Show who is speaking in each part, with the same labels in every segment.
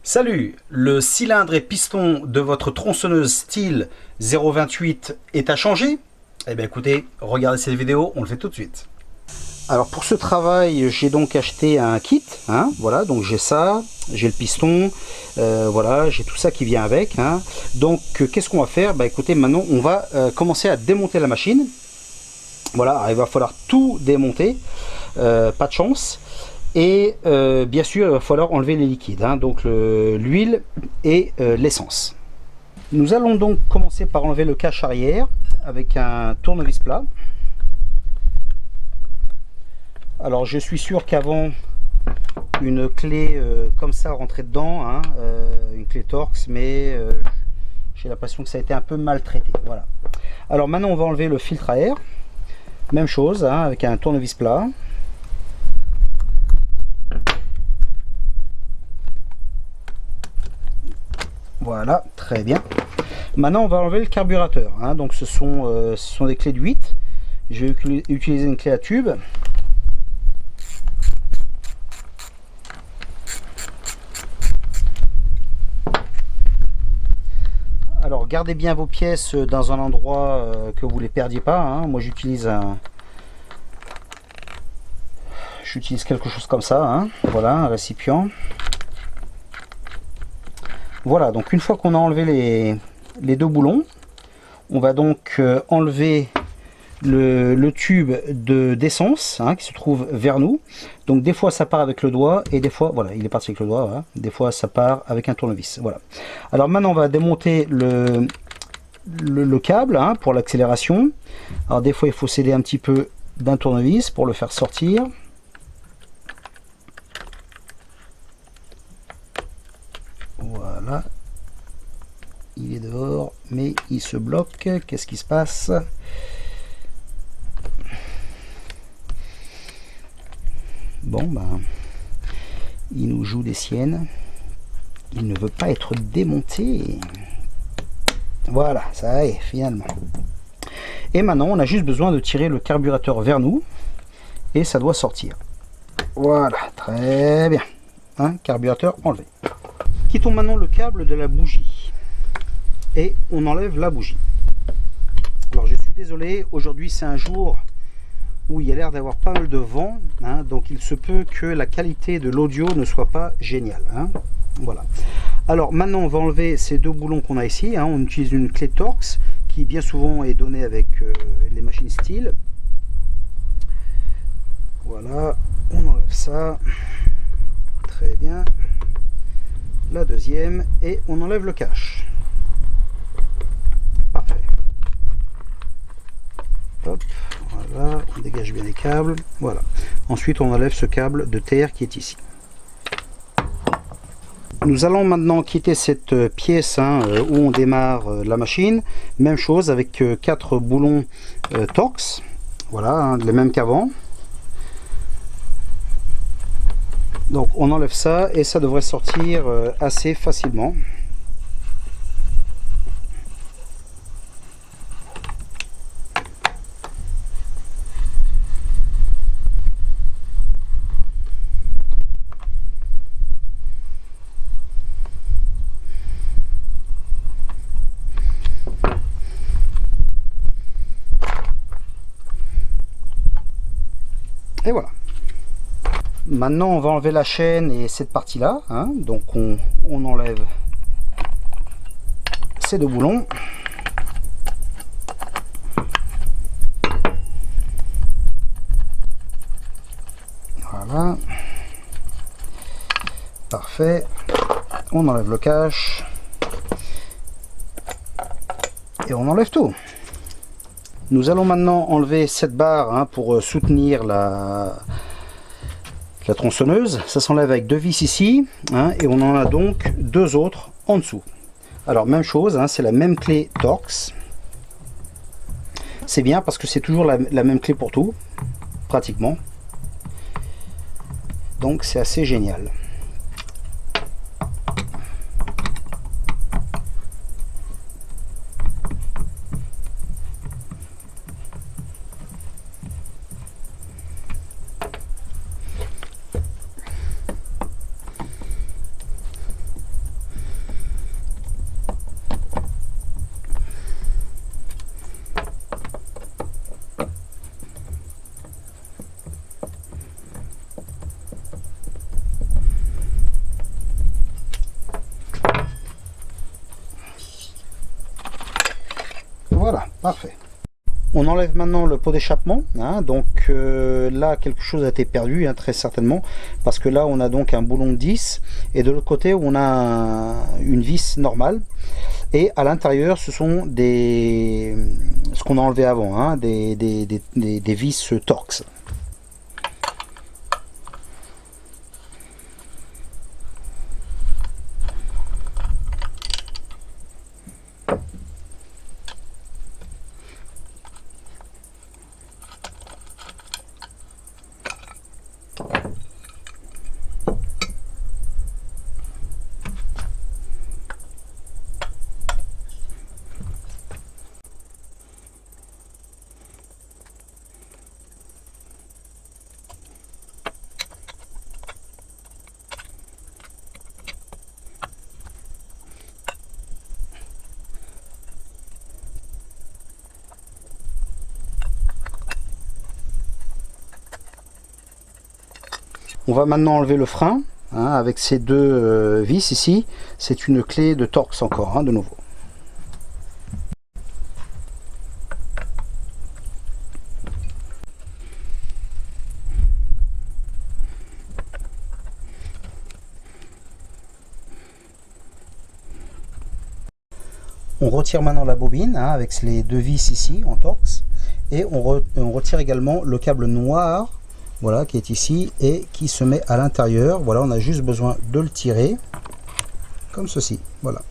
Speaker 1: Salut, le cylindre et piston de votre tronçonneuse Stihl 028 est à changer? Eh bien écoutez, regardez cette vidéo, on le fait tout de suite. Alors pour ce travail, j'ai donc acheté un kit, hein, voilà, donc j'ai ça, j'ai le piston, voilà, j'ai tout ça qui vient avec, hein. Donc qu'est-ce qu'on va faire? Bah écoutez, maintenant on va commencer à démonter la machine. Voilà, il va falloir tout démonter, pas de chance. Et bien sûr, il va falloir enlever les liquides, hein, donc l'huile et l'essence. Nous allons donc commencer par enlever le cache arrière avec un tournevis plat. Alors je suis sûr qu'avant, une clé comme ça rentrait dedans, hein, une clé Torx, mais j'ai l'impression que ça a été un peu maltraité. Voilà. Alors maintenant on va enlever le filtre à air. Même chose, hein, avec un tournevis plat. Voilà, très bien. Maintenant, on va enlever le carburateur, hein. Donc, ce sont des clés de 8. Je vais utiliser une clé à tube. Alors, gardez bien vos pièces dans un endroit que vous ne les perdiez pas, hein. Moi, j'utilise quelque chose comme ça, hein. Voilà, un récipient. Voilà, donc une fois qu'on a enlevé les deux boulons, on va donc enlever le tube d'essence, hein, qui se trouve vers nous. Donc des fois ça part avec le doigt et des fois, voilà, il est parti avec le doigt, voilà. Des fois ça part avec un tournevis. Voilà. Alors maintenant on va démonter le câble, hein, pour l'accélération. Alors des fois il faut s'aider un petit peu d'un tournevis pour le faire sortir. Voilà, il est dehors, mais il se bloque. Qu'est-ce qui se passe? Bon, ben, il nous joue des siennes. Il ne veut pas être démonté. Voilà, ça y est, finalement. Et maintenant, on a juste besoin de tirer le carburateur vers nous. Et ça doit sortir. Voilà, très bien. Hein, carburateur enlevé. Quittons maintenant le câble de la bougie et on enlève la bougie. Alors je suis désolé, aujourd'hui c'est un jour où il y a l'air d'avoir pas mal de vent, hein, donc il se peut que la qualité de l'audio ne soit pas géniale, hein. Voilà. Alors maintenant on va enlever ces deux boulons qu'on a ici, hein. On utilise une clé Torx qui bien souvent est donnée avec les machines Stihl. Voilà, on enlève ça, très bien. La deuxième et on enlève le cache. Parfait. Hop, voilà, on dégage bien les câbles. Voilà. Ensuite, on enlève ce câble de terre qui est ici. Nous allons maintenant quitter cette pièce, hein, où on démarre la machine. Même chose avec 4 boulons Torx. Voilà, hein, les mêmes qu'avant. Donc on enlève ça et ça devrait sortir assez facilement. Et voilà. Maintenant on va enlever la chaîne et cette partie là, hein. Donc on enlève ces deux boulons. Voilà, parfait. On enlève le cache et on enlève tout. Nous allons maintenant enlever cette barre, hein, pour soutenir la tronçonneuse. Ça s'enlève avec deux vis ici, hein, et on en a donc deux autres en dessous. Alors même chose, hein, c'est la même clé Torx. C'est bien parce que c'est toujours la même clé pour tout, pratiquement. Donc c'est assez génial. On enlève maintenant le pot d'échappement, hein, donc là quelque chose a été perdu, hein, très certainement, parce que là on a donc un boulon 10 et de l'autre côté on a une vis normale, et à l'intérieur ce sont ce qu'on a enlevé avant, hein, des vis Torx. On va maintenant enlever le frein, hein, avec ces deux vis ici. C'est une clé de Torx encore, hein, de nouveau. On retire maintenant la bobine, hein, avec les deux vis ici en Torx, et on retire également le câble noir, voilà, qui est ici et qui se met à l'intérieur. Voilà, on a juste besoin de le tirer comme ceci, voilà.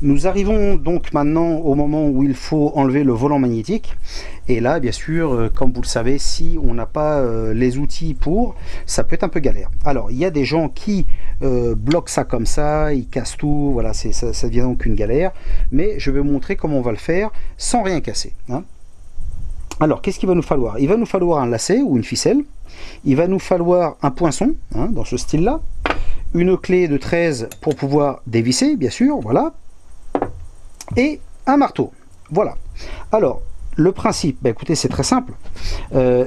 Speaker 1: Nous arrivons donc maintenant au moment où il faut enlever le volant magnétique. Et là, bien sûr, comme vous le savez, si on n'a pas les outils pour, ça peut être un peu galère. Alors, il y a des gens qui bloquent ça comme ça, ils cassent tout, voilà, ça devient donc une galère. Mais je vais vous montrer comment on va le faire sans rien casser, hein. Alors, qu'est-ce qu'il va nous falloir? Il va nous falloir un lacet ou une ficelle. Il va nous falloir un poinçon, hein, dans ce style-là. Une clé de 13 pour pouvoir dévisser, bien sûr, voilà. Et un marteau, voilà. Alors le principe, bah, écoutez, c'est très simple.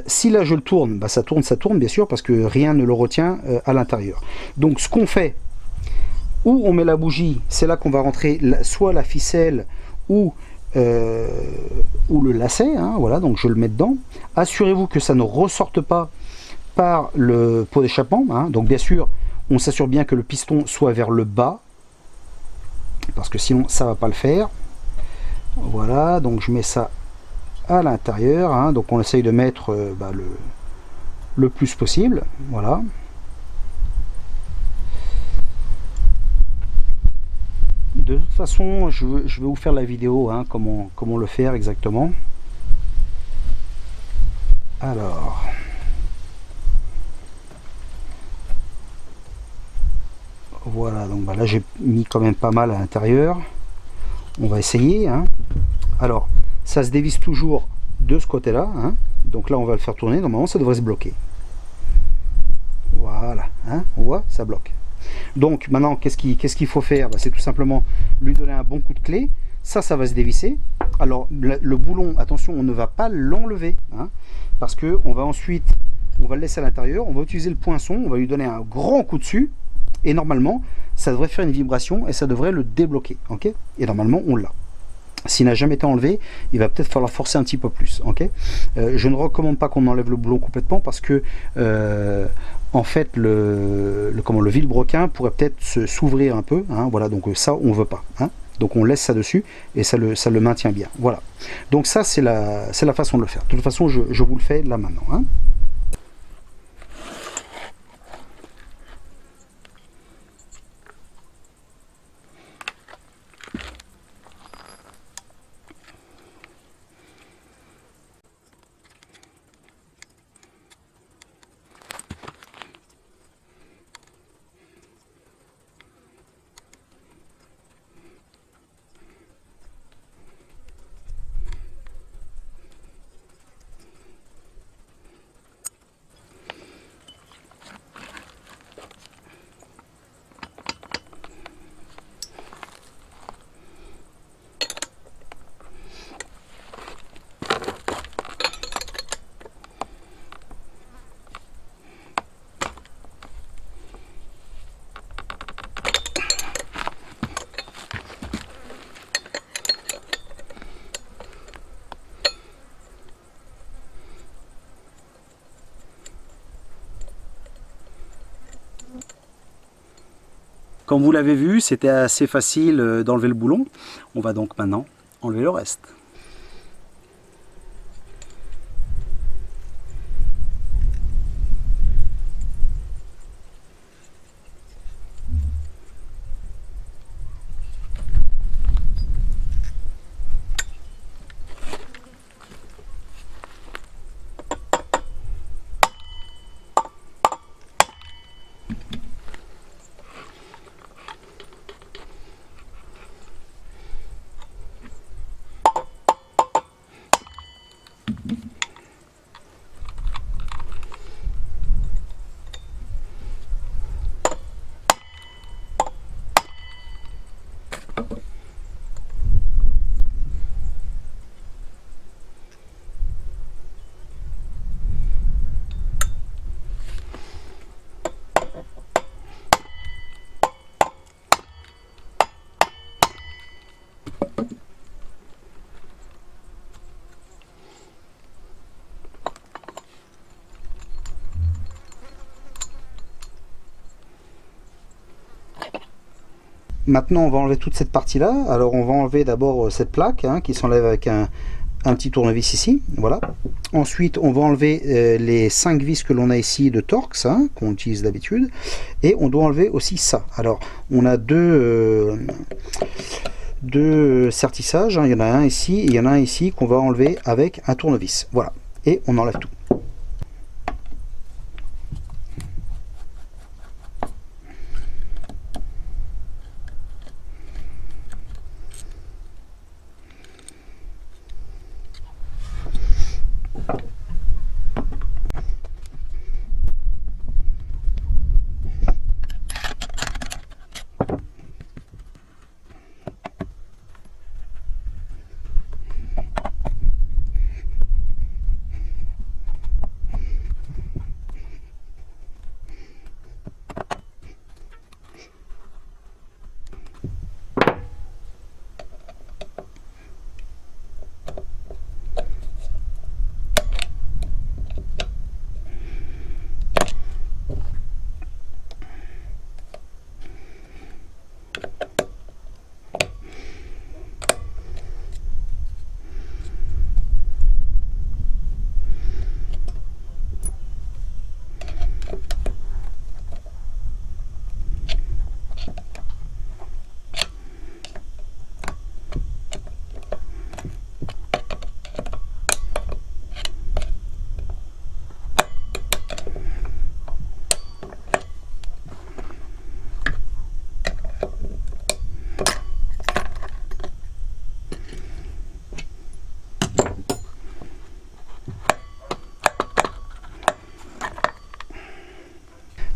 Speaker 1: Si là je le tourne, bah, ça tourne bien sûr, parce que rien ne le retient à l'intérieur. Donc ce qu'on fait, où on met la bougie, c'est là qu'on va rentrer soit la ficelle ou le lacet, hein, voilà, donc je le mets dedans. Assurez-vous que ça ne ressorte pas par le pot d'échappement, hein. Donc bien sûr on s'assure bien que le piston soit vers le bas, parce que sinon ça va pas le faire. Voilà, donc je mets ça à l'intérieur, hein, donc on essaye de mettre le plus possible, voilà. De toute façon, je vais vous faire la vidéo, hein, comment le faire exactement. Alors, voilà, donc là j'ai mis quand même pas mal à l'intérieur. On va essayer, hein. Alors, ça se dévisse toujours de ce côté-là, hein. Donc là, on va le faire tourner. Normalement, ça devrait se bloquer. Voilà, hein, on voit, ça bloque. Donc maintenant, qu'est-ce qu'il faut faire? C'est tout simplement lui donner un bon coup de clé. Ça va se dévisser. Alors, le boulon, attention, on ne va pas l'enlever, hein, parce que on va ensuite, on va le laisser à l'intérieur. On va utiliser le poinçon, on va lui donner un grand coup dessus. Et normalement, ça devrait faire une vibration et ça devrait le débloquer, ok? Et normalement, on l'a. S'il n'a jamais été enlevé, il va peut-être falloir forcer un petit peu plus, ok? Je ne recommande pas qu'on enlève le boulon complètement, parce que en fait le vilebrequin pourrait peut-être s'ouvrir un peu, hein, voilà, donc ça on veut pas, hein. Donc on laisse ça dessus et ça le maintient bien, voilà. Donc ça c'est la façon de le faire. De toute façon je vous le fais là maintenant, hein. Comme vous l'avez vu, c'était assez facile d'enlever le boulon. On va donc maintenant enlever le reste. Maintenant, on va enlever toute cette partie-là. Alors, on va enlever d'abord cette plaque qui s'enlève avec un petit tournevis ici. Voilà. Ensuite, on va enlever les 5 vis que l'on a ici de Torx, qu'on utilise d'habitude. Et on doit enlever aussi ça. Alors, on a deux sertissages. Il y en a un ici et il y en a un ici qu'on va enlever avec un tournevis. Voilà. Et on enlève tout.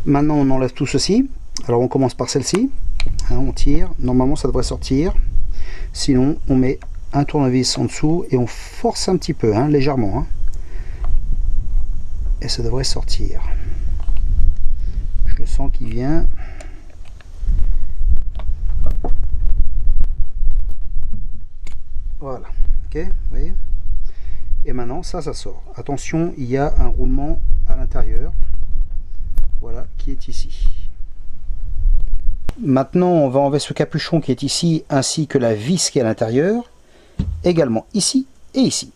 Speaker 1: Maintenant, on enlève tout ceci. Alors, on commence par celle-ci. On tire. Normalement, ça devrait sortir. Sinon, on met un tournevis en dessous et on force un petit peu, légèrement. Et ça devrait sortir. Je le sens qu'il vient. Voilà. Ok, vous voyez. Et maintenant, ça sort. Attention, il y a un roulement à l'intérieur. Voilà, qui est ici. Maintenant, on va enlever ce capuchon qui est ici, ainsi que la vis qui est à l'intérieur, également ici et ici.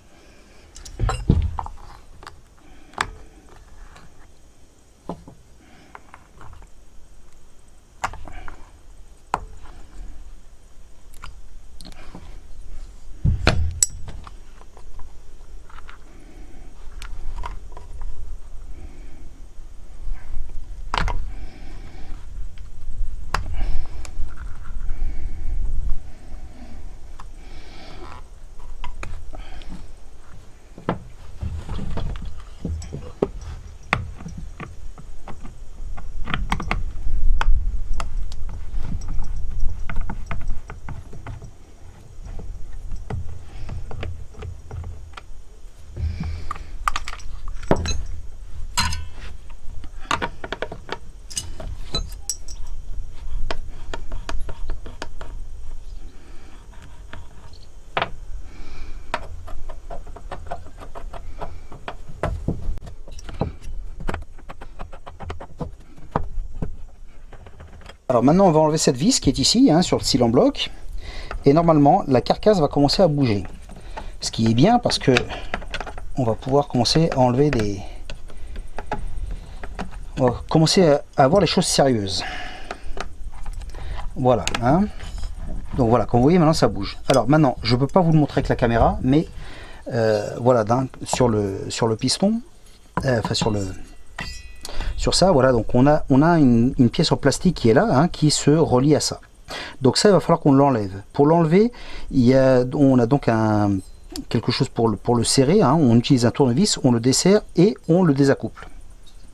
Speaker 1: Alors maintenant on va enlever cette vis qui est ici, hein, sur le cyle en bloc. Et normalement la carcasse va commencer à bouger. Ce qui est bien parce que on va pouvoir commencer à enlever des... On va commencer à avoir les choses sérieuses. Voilà. Hein. Donc voilà, comme vous voyez maintenant ça bouge. Alors maintenant je ne peux pas vous le montrer avec la caméra, mais voilà, sur le piston, enfin sur ça, voilà, donc on a une pièce en plastique qui est là, hein, qui se relie à ça. Donc ça, il va falloir qu'on l'enlève. Pour l'enlever, on a donc quelque chose pour le serrer, hein. On utilise un tournevis, on le desserre et on le désaccouple.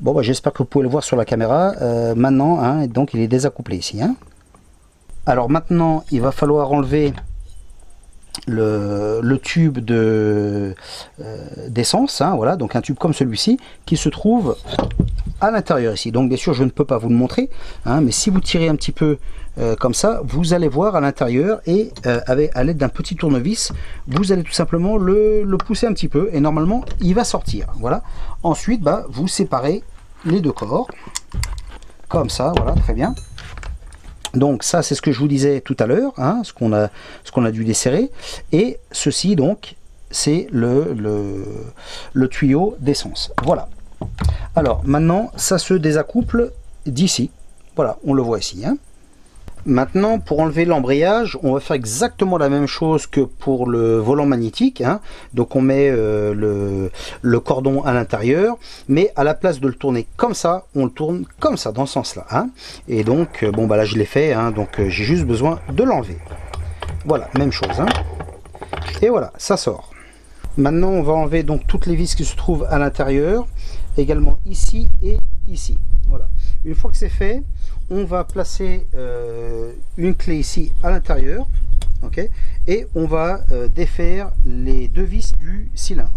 Speaker 1: Bon, bah, j'espère que vous pouvez le voir sur la caméra. Maintenant, hein, donc il est désaccouplé ici. Hein. Alors maintenant, il va falloir enlever le tube d'essence, hein, voilà, donc un tube comme celui-ci qui se trouve à l'intérieur ici. Donc bien sûr je ne peux pas vous le montrer, hein, mais si vous tirez un petit peu comme ça, vous allez voir à l'intérieur, et à l'aide d'un petit tournevis, vous allez tout simplement le pousser un petit peu et normalement il va sortir. Voilà. Ensuite, bah, vous séparez les deux corps comme ça, voilà, très bien. Donc ça, c'est ce que je vous disais tout à l'heure, hein, ce qu'on a dû desserrer. Et ceci, donc, c'est le tuyau d'essence. Voilà. Alors, maintenant, ça se désaccouple d'ici. Voilà, on le voit ici. Hein. Maintenant, pour enlever l'embrayage, on va faire exactement la même chose que pour le volant magnétique. Hein. Donc on met le cordon à l'intérieur, mais à la place de le tourner comme ça, on le tourne comme ça, dans ce sens-là. Hein. Et donc, bon, bah là je l'ai fait, hein, donc j'ai juste besoin de l'enlever. Voilà, même chose. Hein. Et voilà, ça sort. Maintenant, on va enlever donc toutes les vis qui se trouvent à l'intérieur, également ici et ici. Voilà. Une fois que c'est fait, on va placer une clé ici à l'intérieur, okay, et on va défaire les deux vis du cylindre.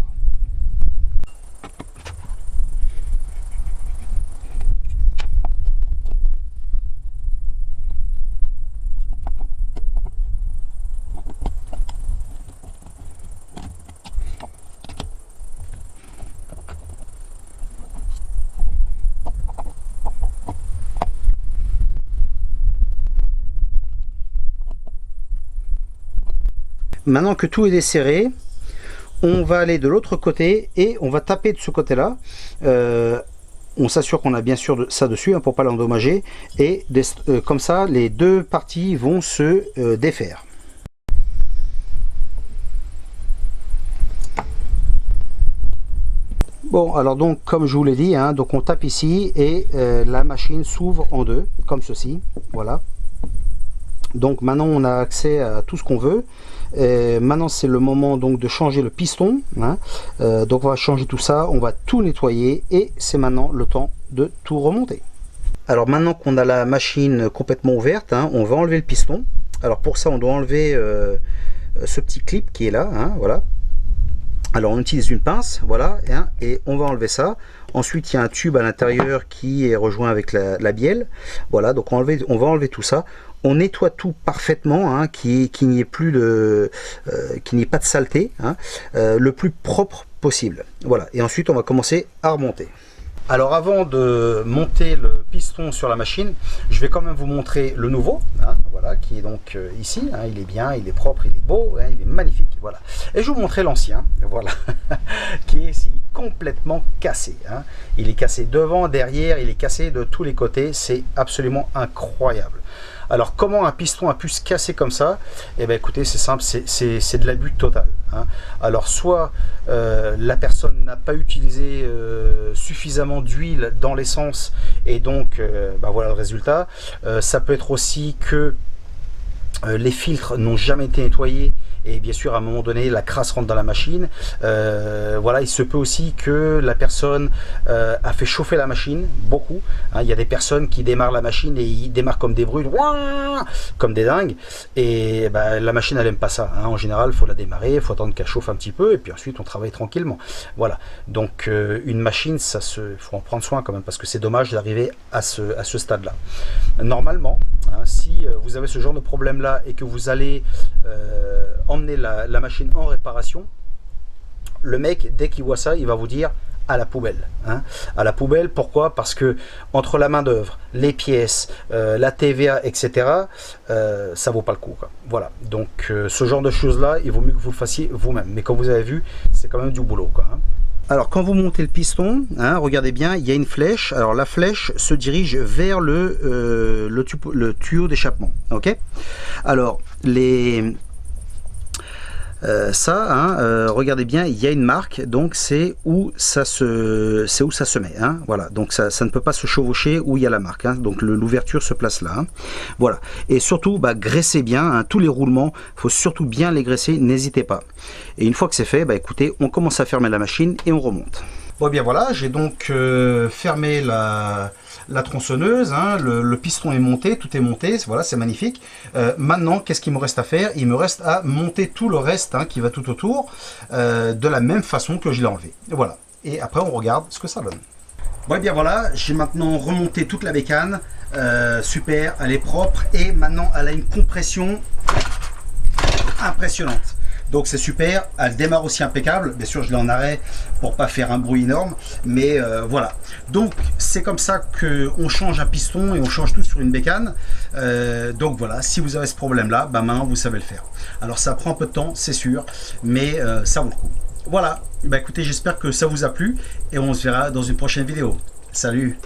Speaker 1: Maintenant que tout est desserré, on va aller de l'autre côté et on va taper de ce côté-là. On s'assure qu'on a bien sûr ça dessus, hein, pour ne pas l'endommager. Et comme ça, les deux parties vont se défaire. Bon, alors donc, comme je vous l'ai dit, hein, donc on tape ici et la machine s'ouvre en deux, comme ceci. Voilà. Donc maintenant, on a accès à tout ce qu'on veut. Maintenant c'est le moment donc de changer le piston, hein. Donc on va changer tout ça, on va tout nettoyer et c'est maintenant le temps de tout remonter. Alors maintenant qu'on a la machine complètement ouverte, hein, on va enlever le piston. Alors pour ça on doit enlever ce petit clip qui est là, hein, voilà. Alors on utilise une pince, voilà, hein, et on va enlever ça. Ensuite il y a un tube à l'intérieur qui est rejoint avec la bielle, voilà, donc on va enlever tout ça. On nettoie tout parfaitement, hein, qu'il n'y ait plus qu'il n'y ait pas de saleté, hein, le plus propre possible. Voilà, et ensuite on va commencer à remonter. Alors avant de monter le piston sur la machine, je vais quand même vous montrer le nouveau, hein, voilà, qui est donc ici, hein, il est bien, il est propre, il est beau, hein, il est magnifique, voilà. Et je vais vous montrer l'ancien, voilà, qui est ici complètement cassé, hein. Il est cassé devant, derrière, il est cassé de tous les côtés, c'est absolument incroyable. Alors comment un piston a pu se casser comme ça? Eh bien écoutez, c'est simple, c'est de l'abus total, hein. Alors soit la personne n'a pas utilisé suffisamment d'huile dans l'essence et donc bah voilà le résultat. Ça peut être aussi que les filtres n'ont jamais été nettoyés et bien sûr à un moment donné la crasse rentre dans la machine. Voilà, il se peut aussi que la personne a fait chauffer la machine beaucoup, hein. Il y a des personnes qui démarrent la machine et ils démarrent comme des brutes, comme des dingues, et bah, la machine elle aime pas ça, hein. En général il faut la démarrer, il faut attendre qu'elle chauffe un petit peu et puis ensuite on travaille tranquillement. Voilà, donc une machine, faut en prendre soin quand même parce que c'est dommage d'arriver à ce stade là. Normalement, hein, si vous avez ce genre de problème là et que vous allez emmener la machine en réparation, le mec dès qu'il voit ça il va vous dire à la poubelle, hein. À la poubelle, pourquoi? Parce que entre la main d'œuvre, les pièces, la TVA, etc., ça vaut pas le coup, quoi. Voilà, donc ce genre de choses là, il vaut mieux que vous le fassiez vous-même, mais comme vous avez vu, c'est quand même du boulot, quoi, hein. Alors quand vous montez le piston, hein, regardez bien, il y a une flèche. Alors la flèche se dirige vers le tuyau d'échappement. Ok. Alors regardez bien, il y a une marque, donc c'est où ça se met, hein, voilà, donc ça ne peut pas se chevaucher où il y a la marque, hein, donc l'ouverture se place là, hein, voilà, et surtout graissez bien, hein, tous les roulements, il faut surtout bien les graisser, n'hésitez pas. Et une fois que c'est fait, écoutez, on commence à fermer la machine et on remonte. Bon, bien voilà, j'ai donc fermé la tronçonneuse, hein, le piston est monté, tout est monté, voilà, c'est magnifique. Maintenant, qu'est-ce qu'il me reste à faire? Il me reste à monter tout le reste, hein, qui va tout autour, de la même façon que je l'ai enlevé. Voilà, et après on regarde ce que ça donne. Bon, et bien voilà, j'ai maintenant remonté toute la bécane, super, elle est propre, et maintenant elle a une compression impressionnante. Donc c'est super, elle démarre aussi impeccable, bien sûr je l'ai en arrêt pour pas faire un bruit énorme, mais voilà. Donc c'est comme ça qu'on change un piston et on change tout sur une bécane. Donc voilà, si vous avez ce problème là, maintenant vous savez le faire. Alors ça prend un peu de temps, c'est sûr, mais ça vaut le coup. Voilà, écoutez, j'espère que ça vous a plu et on se verra dans une prochaine vidéo. Salut!